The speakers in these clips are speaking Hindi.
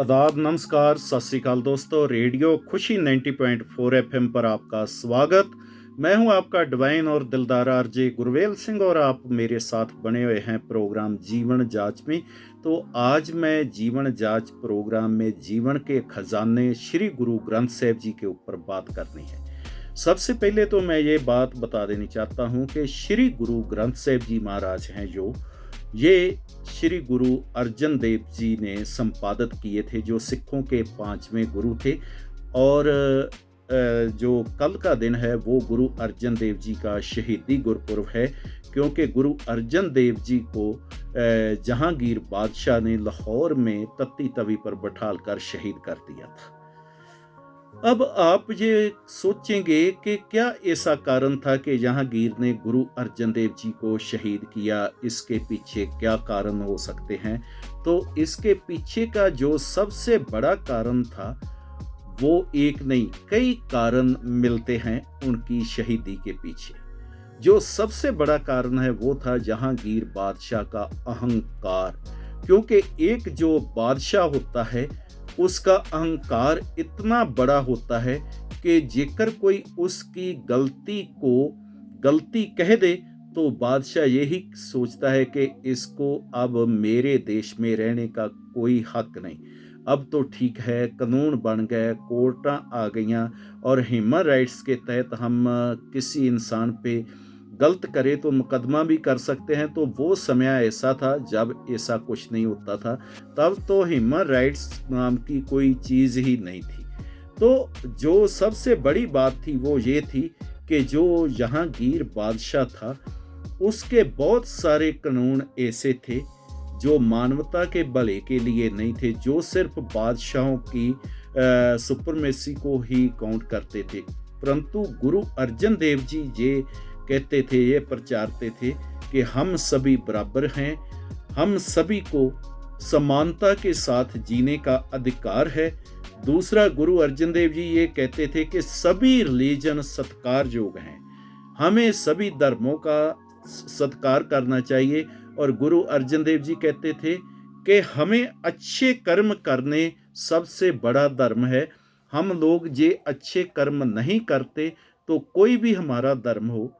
आदाब, नमस्कार, सत श्री अकाल दोस्तों। रेडियो खुशी 90.4 एफएम पर आपका स्वागत। मैं हूं आपका डिवाइन और दिलदार आरजे गुरवेल सिंह और आप मेरे साथ बने हुए हैं प्रोग्राम जीवन जांच में। तो आज मैं जीवन जांच प्रोग्राम में जीवन के खजाने श्री गुरु ग्रंथ साहिब जी के ऊपर बात करनी है। सबसे पहले तो मैं ये बात बता देनी चाहता हूं कि श्री गुरु ग्रंथ साहिब जी महाराज हैं जो ये श्री गुरु अर्जन देव जी ने संपादित किए थे, जो सिखों के 5वें गुरु थे। और जो कल का दिन है वो गुरु अर्जन देव जी का शहीदी गुरपुरब है, क्योंकि गुरु अर्जन देव जी को जहांगीर बादशाह ने लाहौर में तत्ती तवी पर बैठाल कर शहीद कर दिया था। अब आप ये सोचेंगे कि क्या ऐसा कारण था कि जहांगीर ने गुरु अर्जन देव जी को शहीद किया, इसके पीछे क्या कारण हो सकते हैं? तो इसके पीछे का जो सबसे बड़ा कारण था वो एक नहीं, कई कारण मिलते हैं उनकी शहीदी के पीछे। जो सबसे बड़ा कारण है वो था जहांगीर बादशाह का अहंकार, क्योंकि एक जो बादशाह होता है उसका अहंकार इतना बड़ा होता है कि जेकर कोई उसकी गलती कह दे तो बादशाह यही सोचता है कि इसको अब मेरे देश में रहने का कोई हक नहीं। अब तो ठीक है, कानून बन गए, कोर्टां आ गईयां और ह्यूमन राइट्स के तहत हम किसी इंसान पे गलत करे तो मुकदमा भी कर सकते हैं। तो वो समय ऐसा था जब ऐसा कुछ नहीं होता था, तब तो ह्यूमन राइट्स नाम की कोई चीज़ ही नहीं थी। तो जो सबसे बड़ी बात थी वो ये थी कि जो जहांगीर बादशाह था उसके बहुत सारे कानून ऐसे थे जो मानवता के भले के लिए नहीं थे, जो सिर्फ बादशाहों की सुपरमेसी को ही काउंट करते थे। परंतु गुरु अर्जन देव जी ये कहते थे, ये प्रचारते थे कि हम सभी बराबर हैं, हम सभी को समानता के साथ जीने का अधिकार है। दूसरा, गुरु अर्जन देव जी ये कहते थे कि सभी रिलीजन सत्कार योग्य हैं, हमें सभी धर्मों का सत्कार करना चाहिए। और गुरु अर्जन देव जी कहते थे कि हमें अच्छे कर्म करने सबसे बड़ा धर्म है। हम लोग जे अच्छे कर्म नहीं करते तो कोई भी हमारा धर्म हो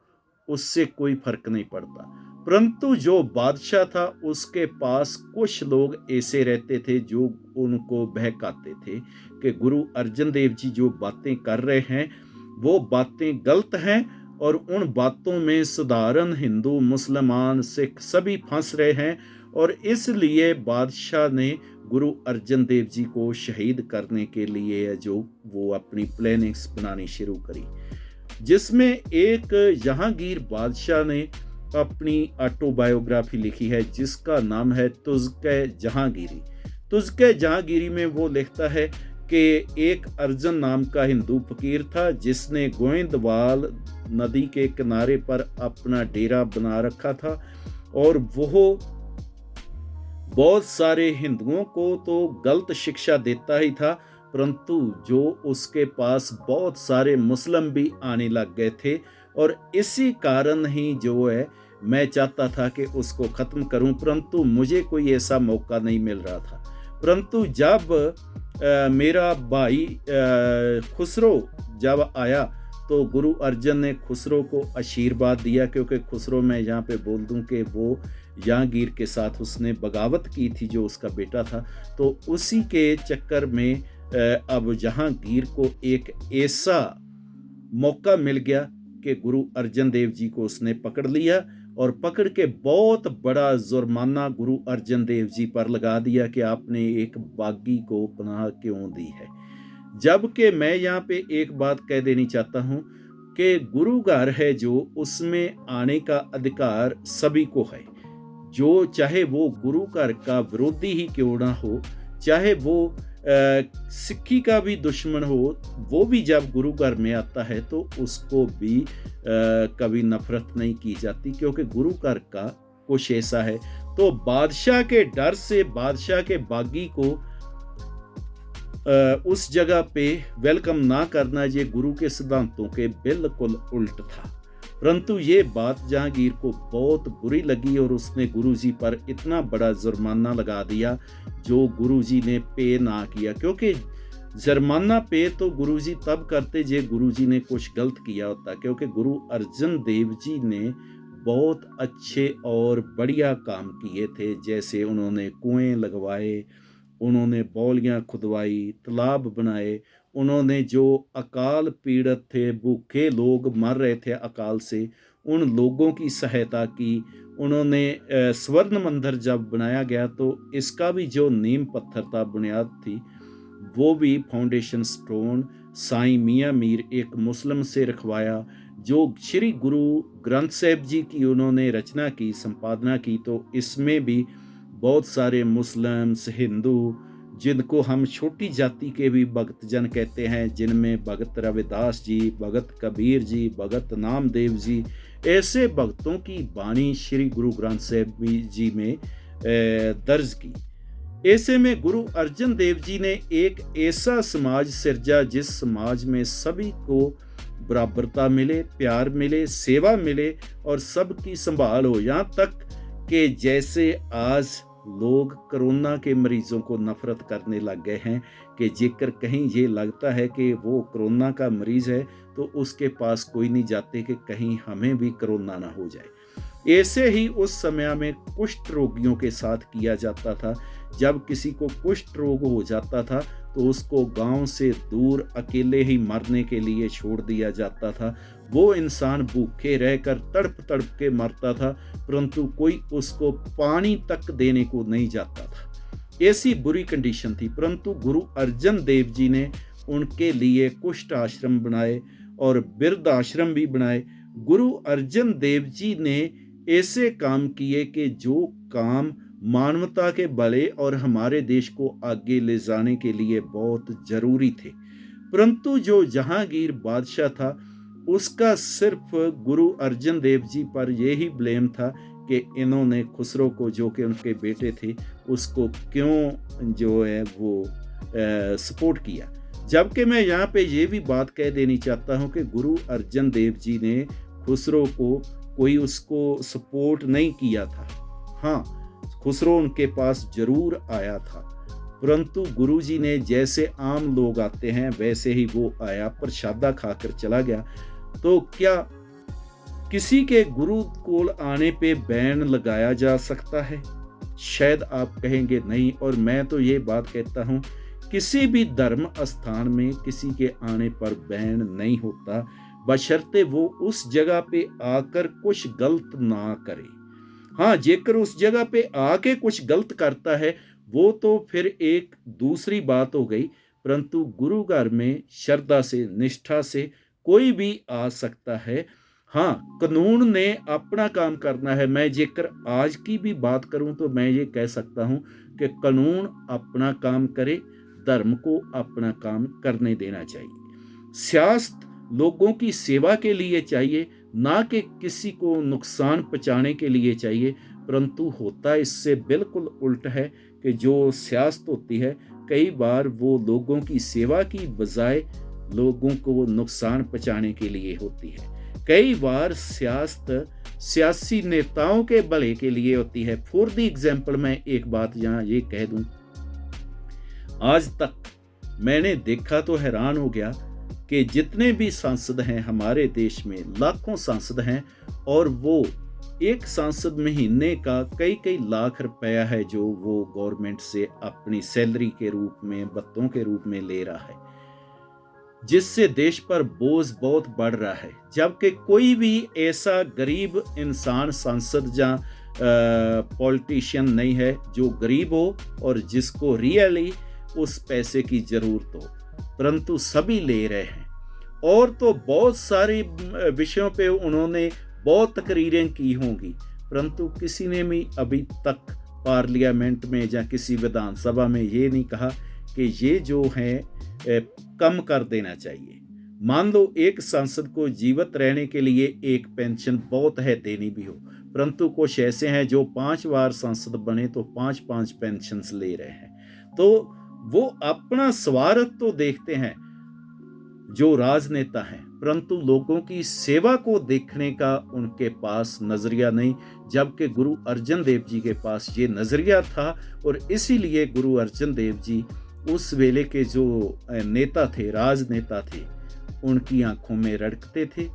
उससे कोई फर्क नहीं पड़ता। परंतु जो बादशाह था उसके पास कुछ लोग ऐसे रहते थे जो उनको बहकाते थे कि गुरु अर्जन देव जी जो बातें कर रहे हैं वो बातें गलत हैं और उन बातों में साधारण हिंदू, मुसलमान, सिख सभी फंस रहे हैं। और इसलिए बादशाह ने गुरु अर्जन देव जी को शहीद करने के लिए जो वो अपनी प्लानिंग्स बनानी शुरू करी, जिसमें एक जहांगीर बादशाह ने अपनी ऑटोबायोग्राफी लिखी है जिसका नाम है तुज़्क़े जहांगीरी। तुज़्क़े जहांगीरी में वो लिखता है कि एक अर्जन नाम का हिंदू फकीर था जिसने गोविंदवाल नदी के किनारे पर अपना डेरा बना रखा था और वो बहुत सारे हिंदुओं को तो गलत शिक्षा देता ही था, परंतु जो उसके पास बहुत सारे मुस्लिम भी आने लग गए थे। और इसी कारण ही जो है मैं चाहता था कि उसको ख़त्म करूं, परंतु मुझे कोई ऐसा मौका नहीं मिल रहा था। परंतु जब मेरा भाई खुसरो जब आया तो गुरु अर्जन ने खुसरो को आशीर्वाद दिया, क्योंकि खुसरो मैं यहाँ पे बोल दूँ कि वो जहांगीर के साथ उसने बगावत की थी जो उसका बेटा था। तो उसी के चक्कर में अब जहांगीर को एक ऐसा मौका मिल गया कि गुरु अर्जन देव जी को उसने पकड़ लिया और पकड़ के बहुत बड़ा जुर्माना गुरु अर्जन देव जी पर लगा दिया कि आपने एक बागी को पनाह क्यों दी है। जबकि मैं यहाँ पे एक बात कह देनी चाहता हूँ कि गुरु घर है जो उसमें आने का अधिकार सभी को है, जो चाहे वो गुरु घर का विरोधी ही क्यों ना हो, चाहे वो सिक्खी का भी दुश्मन हो, वो भी जब गुरु घर में आता है तो उसको भी कभी नफरत नहीं की जाती, क्योंकि गुरु घर का कुछ ऐसा है। तो बादशाह के डर से बादशाह के बागी को उस जगह पे वेलकम ना करना ये गुरु के सिद्धांतों के बिल्कुल उल्ट था। परंतु ये बात जहांगीर को बहुत बुरी लगी और उसने गुरुजी पर इतना बड़ा जुर्माना लगा दिया जो गुरुजी ने पे ना किया, क्योंकि जुर्माना पे तो गुरुजी तब करते जे गुरुजी ने कुछ गलत किया होता, क्योंकि गुरु अर्जन देव जी ने बहुत अच्छे और बढ़िया काम किए थे। जैसे उन्होंने कुएं लगवाए, उन्होंने बौलियाँ खुदवाई, तालाब बनाए, उन्होंने जो अकाल पीड़ित थे, भूखे लोग मर रहे थे अकाल से, उन लोगों की सहायता की। उन्होंने स्वर्ण मंदिर जब बनाया गया तो इसका भी जो नींव पत्थर था, बुनियाद थी, वो भी फाउंडेशन स्टोन साईं मियाँ मीर एक मुस्लिम से रखवाया। जो श्री गुरु ग्रंथ साहिब जी की उन्होंने रचना की, संपादना की, तो इसमें भी बहुत सारे मुस्लिम्स, हिंदू, जिनको हम छोटी जाति के भी भगत जन कहते हैं, जिनमें भगत रविदास जी, भगत कबीर जी, भगत नामदेव जी, ऐसे भक्तों की बाणी श्री गुरु ग्रंथ साहिब जी में दर्ज की। ऐसे में गुरु अर्जन देव जी ने एक ऐसा समाज सिरजा जिस समाज में सभी को बराबरता मिले, प्यार मिले, सेवा मिले और सबकी संभाल हो। यहाँ तक कि जैसे आज लोग कोरोना के मरीजों को नफरत करने लग गए हैं कि जेकर कहीं ये लगता है कि वो कोरोना का मरीज है तो उसके पास कोई नहीं जाते कि कहीं हमें भी कोरोना ना हो जाए। ऐसे ही उस समय में कुष्ठ रोगियों के साथ किया जाता था। जब किसी को कुष्ठ रोग हो जाता था तो उसको गांव से दूर अकेले ही मरने के लिए छोड़ दिया जाता था। वो इंसान भूखे रहकर तड़प तड़प के मरता था, परंतु कोई उसको पानी तक देने को नहीं जाता था। ऐसी बुरी कंडीशन थी, परंतु गुरु अर्जन देव जी ने उनके लिए कुष्ठ आश्रम बनाए और बिरध आश्रम भी बनाए। गुरु अर्जन देव जी ने ऐसे काम किए कि जो काम मानवता के भले और हमारे देश को आगे ले जाने के लिए बहुत जरूरी थे। परंतु जो जहांगीर बादशाह था उसका सिर्फ गुरु अर्जन देव जी पर यही ब्लेम था कि इन्होंने खुसरो को, जो कि उनके बेटे थे, उसको क्यों जो है वो सपोर्ट किया। जबकि मैं यहाँ पे ये भी बात कह देनी चाहता हूँ कि गुरु अर्जन देव जी ने खुसरो को कोई उसको सपोर्ट नहीं किया था। हाँ, खुसरो उनके पास जरूर आया था, परंतु गुरुजी ने जैसे आम लोग आते हैं वैसे ही वो आया, प्रसादा खाकर चला गया। तो क्या किसी के गुरु कोल आने पे बैन लगाया जा सकता है? शायद आप कहेंगे नहीं, और मैं तो ये बात कहता हूँ किसी भी धर्म स्थान में किसी के आने पर बैन नहीं होता, बशर्ते वो उस जगह पे आकर कुछ गलत ना करे। हाँ, जेकर उस जगह पे आके कुछ गलत करता है वो तो फिर एक दूसरी बात हो गई, परंतु गुरु घर में श्रद्धा से, निष्ठा से कोई भी आ सकता है। हाँ, कानून ने अपना काम करना है। मैं जेकर आज की भी बात करूं तो मैं ये कह सकता हूं कि कानून अपना काम करे, धर्म को अपना काम करने देना चाहिए। सियासत लोगों की सेवा के लिए चाहिए, ना कि किसी को नुकसान पहुंचाने के लिए चाहिए। परंतु होता इससे बिल्कुल उल्टा है कि जो सियासत होती है कई बार वो लोगों की सेवा की बजाय लोगों को नुकसान पहुंचाने के लिए होती है। कई बार सियासत सियासी नेताओं के भले के लिए होती है। फॉर द एग्जाम्पल मैं एक बात यहाँ ये कह दूं, आज तक मैंने देखा तो हैरान हो गया कि जितने भी सांसद हैं हमारे देश में, लाखों सांसद हैं, और वो एक सांसद महीने का कई कई लाख रुपया है जो वो गवर्नमेंट से अपनी सैलरी के रूप में, भत्तों के रूप में ले रहा है, जिससे देश पर बोझ बहुत बढ़ रहा है। जबकि कोई भी ऐसा गरीब इंसान, सांसद या पॉलिटिशियन नहीं है जो गरीब हो और जिसको रियली उस पैसे की जरूरत हो, परंतु सभी ले रहे हैं। और तो बहुत सारे विषयों पे उन्होंने बहुत तकरीरें की होंगी, परंतु किसी ने भी अभी तक पार्लियामेंट में या किसी विधानसभा में ये नहीं कहा कि ये जो है कम कर देना चाहिए। मान लो एक सांसद को जीवित रहने के लिए एक पेंशन बहुत है, देनी भी हो, परंतु कुछ ऐसे हैं जो 5 बार सांसद बने तो 5-5 पेंशन ले रहे हैं। तो वो अपना स्वार्थ तो देखते हैं जो राजनेता हैं, परंतु लोगों की सेवा को देखने का उनके पास नज़रिया नहीं, जबकि गुरु अर्जन देव जी के पास ये नज़रिया था। और इसीलिए गुरु अर्जन देव जी उस वेले के जो नेता थे, राजनेता थे, उनकी आंखों में रड़कते थे।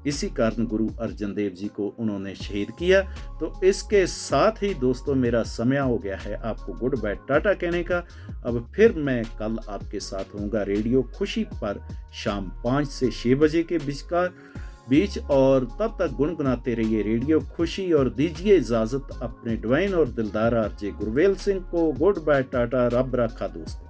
इसी कारण गुरु अर्जन देव जी को उन्होंने शहीद किया। तो इसके साथ ही दोस्तों मेरा समय हो गया है आपको गुड बाय टाटा कहने का। अब फिर मैं कल आपके साथ होऊंगा रेडियो खुशी पर शाम 5 से 6 बजे के बीच, और तब तक गुनगुनाते रहिए रेडियो खुशी और दीजिए इजाज़त अपने डिवाइन और दिलदार आरजे गुरवेल सिंह को। गुड बाय टाटा, रब रखा दोस्तों।